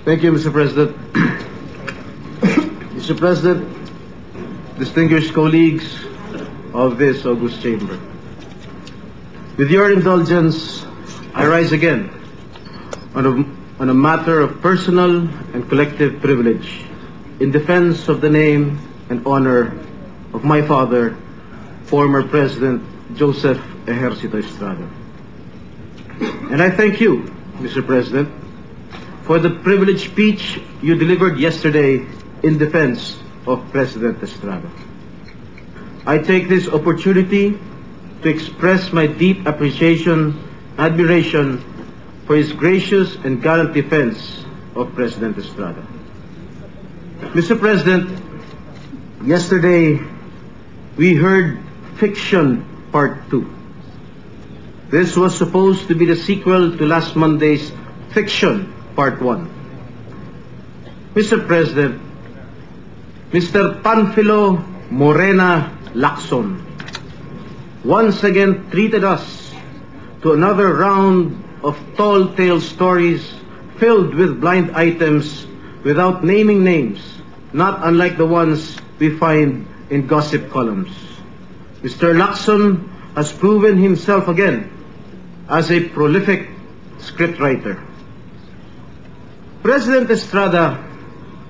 Thank you, Mr. President. Mr. President, distinguished colleagues of this august chamber, with your indulgence, I rise again on a matter of personal and collective privilege in defense of the name and honor of my father, former President Joseph Ejercito Estrada. And I thank you, Mr. President, for the privileged speech you delivered yesterday in defense of President Estrada. I take this opportunity to express my deep appreciation and admiration for his gracious and gallant defense of President Estrada. Mr. President, yesterday we heard Fiction Part 2. This was supposed to be the sequel to last Monday's Fiction Part 1. Mr. President, Mr. Panfilo Morena Lacson once again treated us to another round of tall tale stories filled with blind items without naming names, not unlike the ones we find in gossip columns. Mr. Lacson has proven himself again as a prolific scriptwriter. President Estrada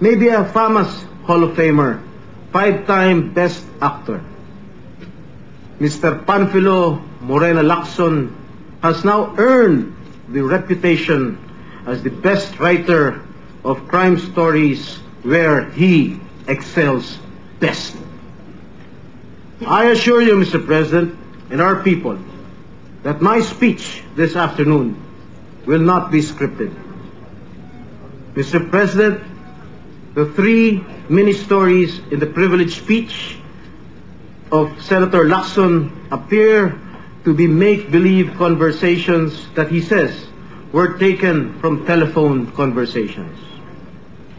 may be a famous Hall of Famer, 5-time Best Actor. Mr. Panfilo Morena Lacson has now earned the reputation as the best writer of crime stories where he excels best. I assure you, Mr. President, and our people, that my speech this afternoon will not be scripted. Mr. President, the three mini-stories in the privileged speech of Senator Lacson appear to be make-believe conversations that he says were taken from telephone conversations.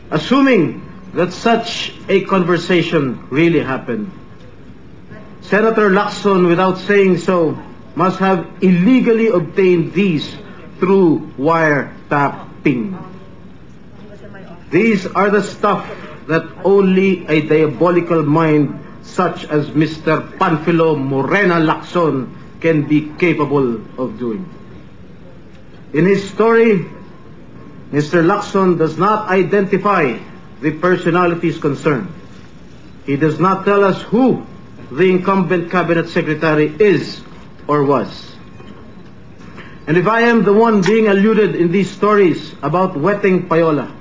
Assuming that such a conversation really happened, Senator Lacson, without saying so, must have illegally obtained these through wiretapping. These are the stuff that only a diabolical mind such as Mr. Panfilo Morena Lacson can be capable of doing. In his story, Mr. Lacson does not identify the personalities concerned. He does not tell us who the incumbent cabinet secretary is or was. And if I am the one being alluded in these stories about wetting payola,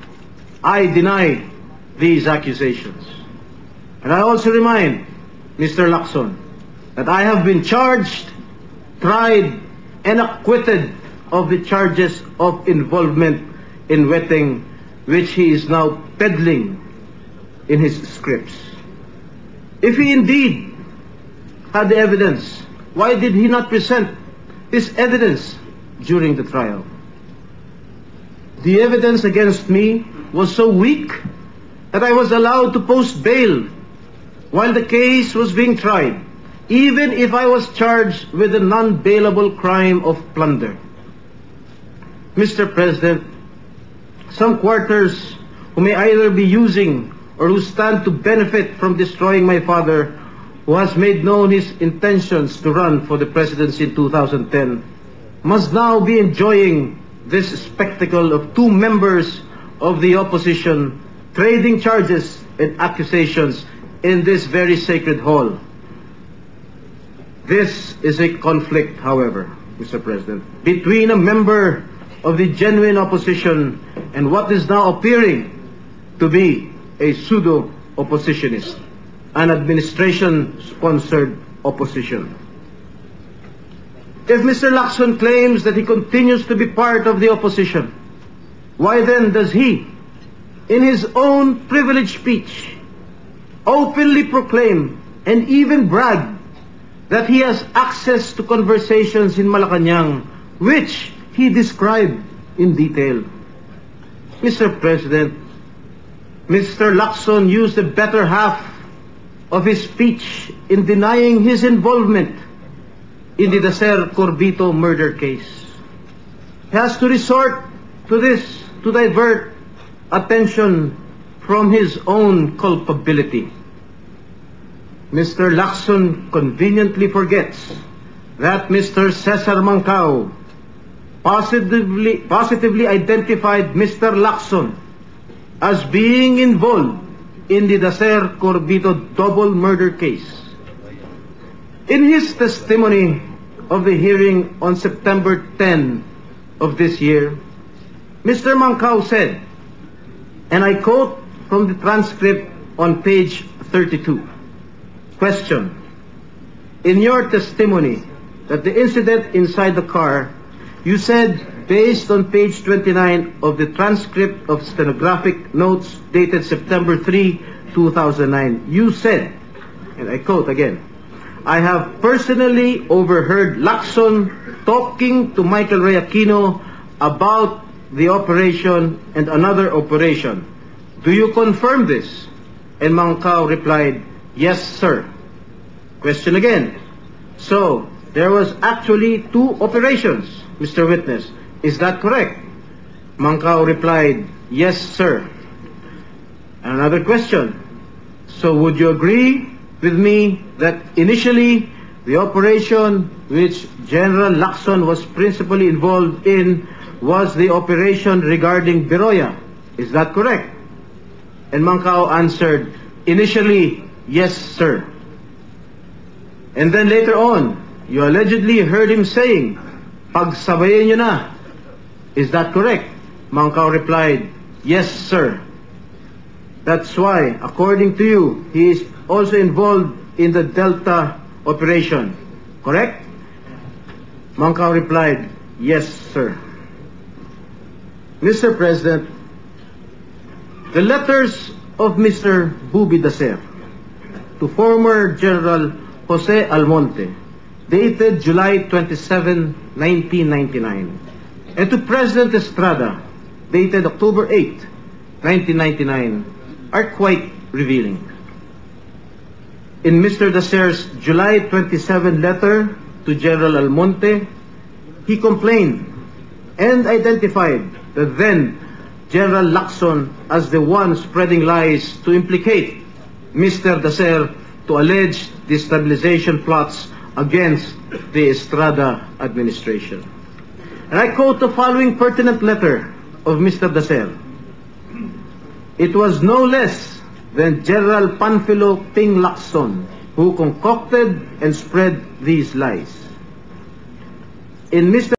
I deny these accusations. And I also remind Mr. Lacson that I have been charged, tried, and acquitted of the charges of involvement in wetting, which he is now peddling in his scripts. If he indeed had the evidence, why did he not present this evidence during the trial? The evidence against me was so weak that I was allowed to post bail while the case was being tried, even if I was charged with the non-bailable crime of plunder. Mr. President, some quarters who may either be using or who stand to benefit from destroying my father, who has made known his intentions to run for the presidency in 2010, must now be enjoying this spectacle of two members of the opposition trading charges and accusations in this very sacred hall. This is a conflict, however, Mr. President, between a member of the genuine opposition and what is now appearing to be a pseudo-oppositionist, an administration-sponsored opposition. If Mr. Lacson claims that he continues to be part of the opposition, why then does he, in his own privileged speech, openly proclaim and even brag that he has access to conversations in Malacanang, which he described in detail? Mr. President, Mr. Lacson used the better half of his speech in denying his involvement in the Dacer Corbito murder case. He has to resort to this to divert attention from his own culpability. Mr. Lacson conveniently forgets that Mr. Cesar Mancao positively identified Mr. Lacson as being involved in the Dacer Corbito double murder case. In his testimony of the hearing on September 10 of this year, Mr. Mancao said, and I quote from the transcript on page 32, question, in your testimony that the incident inside the car, you said, based on page 29 of the transcript of stenographic notes dated September 3, 2009, you said, and I quote again, I have personally overheard Lacson talking to Michael Ray Aquino about the operation and another operation. Do you confirm this? And Mancao replied, yes, sir. Question again. So, there was actually two operations, Mr. Witness. Is that correct? Mancao replied, yes, sir. And another question. So, would you agree with me that initially the operation which General Lacson was principally involved in was the operation regarding Beroya? Is that correct? And Mancao answered, initially, yes, sir. And then later on, you allegedly heard him saying, pagsabayin nyo na. Is that correct? Mancao replied, yes, sir. That's why, according to you, he is also involved in the Delta operation. Correct? Mancao replied, yes, sir. Mr. President, the letters of Mr. Bubi Dacer to former General Jose Almonte, dated July 27, 1999, and to President Estrada, dated October 8, 1999, are quite revealing. In Mr. Dacer's July 27 letter to General Almonte, he complained and identified the then General Lacson as the one spreading lies to implicate Mr. Dacer to alleged destabilization plots against the Estrada administration. And I quote the following pertinent letter of Mr. Dacer. It was no less than General Panfilo Ping Lacson who concocted and spread these lies. In Mr.